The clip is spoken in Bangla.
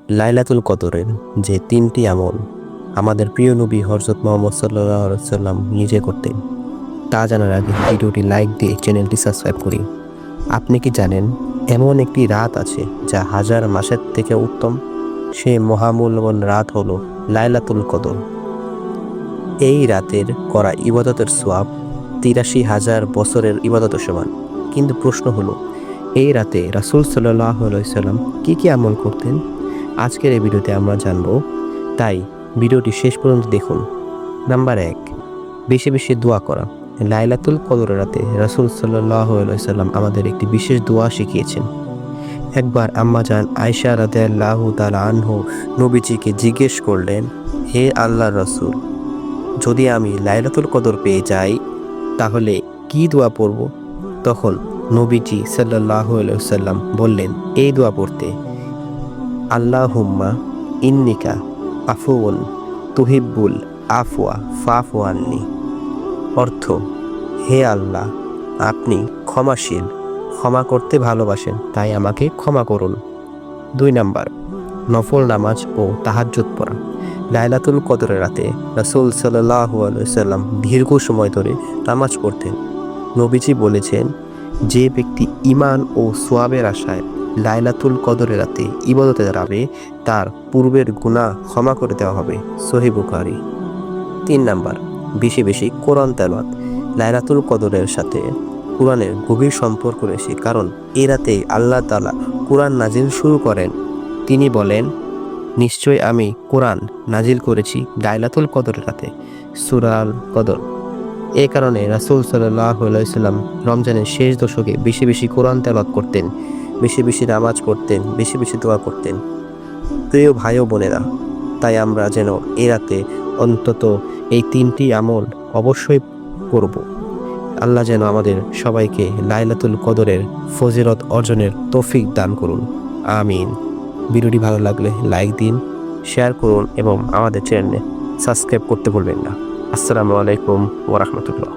লাইলাতুল কদরের যে তিনটি আমল আমাদের প্রিয় নবী হযরত মুহাম্মদ সাল্লাল্লাহু আলাইহি ওয়াসাল্লাম নিজে করতেন, তা জানার আগে ভিডিওটি লাইক দিয়ে চ্যানেলটি সাবস্ক্রাইব করি। আপনি কি জানেন এমন একটি রাত আছে যা হাজার মাসের থেকে উত্তম? সে মহামূল্যবান রাত হলো লাইলাতুল কদর। এই রাতের করা ইবাদতের সওয়াব ৮৩,০০০ বছরের ইবাদতের সমান। কিন্তু প্রশ্ন হলো, এই রাতে রাসূল সাল্লাল্লাহু আলাইহি ওয়াসাল্লাম কি আমল করতেন? আজকের এই ভিডিওতে আমরা জানব, তাই ভিডিওটি শেষ পর্যন্ত দেখুন। নাম্বার ১, বেশি বেশি দোয়া করা। লাইলাতুল কদরের রাতে রাসূল সাল্লাল্লাহু আলাইহি ওয়াসাল্লাম আমাদের একটি বিশেষ দোয়া শিখিয়েছেন। একবার আম্মাজান আয়েশা রাদিয়াল্লাহু তাআলা আনহা নবীজিকে জিজ্ঞেস করলেন, হে আল্লাহর রাসূল, যদি আমি লাইলাতুল কদর পেয়ে যাই তাহলে কি দোয়া পড়ব? তখন নবীজি সাল্লাল্লাহু আলাইহি ওয়াসাল্লাম বললেন এই দোয়া পড়তে, আল্লাহুম্মা ইন্নিকা আফুউন তুহিব্বুল আফওয়া ফাফু আন্নি। অর্থ, হে আল্লাহ, আপনি ক্ষমাশীল, ক্ষমা করতে ভালোবাসেন, তাই আমাকে ক্ষমা করুন। ২ নাম্বার, নফল নামাজ ও তাহাজ্জুদ পড়া। লাইলাতুল কদরের রাতে রাসূল সাল্লাল্লাহু আলাইহি ওয়াসাল্লাম দীর্ঘ সময় ধরে নামাজ পড়তেন। নবীজি বলেছেন, যে ব্যক্তি ঈমান ও সওয়াবের আশায় লাইলাতুল কদরের রাতে ইবাদতে দাঁড়াবে তার পূর্বের গুনাহ ক্ষমা করে দেওয়া হবে। সহিহ বুখারী। ৩ নাম্বার, বেশি বেশি কোরআন তেলাওয়াত। লাইলাতুল কদরের সাথে কোরআনের গভীর সম্পর্ক রয়েছে, কারণ এই রাতে আল্লাহ তাআলা কোরআন নাজিল শুরু করেন। তিনি বলেন, নিশ্চয় আমি কোরআন নাজিল করেছি লাইলাতুল কদরের রাতে, সূরা আল কদর। এই কারণে রাসূল সাল্লাল্লাহু আলাইহি ওয়াসাল্লাম রমজানের শেষ দশকে বেশি বেশি কোরআন তেলাওয়াত করতেন, বেশি বেশি নামাজ পড়তেন, বেশি বেশি দোয়া করতেন। প্রিয় ভাই ও বোনেরা, তাই আমরা যেন এই রাতে অন্তত এই ৩টি আমল অবশ্যই করব। আল্লাহ যেন আমাদের সবাইকে লাইলাতুল কদরের ফজিলত অর্জনের তৌফিক দান করুন। আমিন। ভিডিওটি ভালো লাগলে লাইক দিন, শেয়ার করুন এবং আমাদের চ্যানেলে সাবস্ক্রাইব করতে ভুলবেন না। আসসালামু আলাইকুম ওয়া রাহমাতুল্লাহ।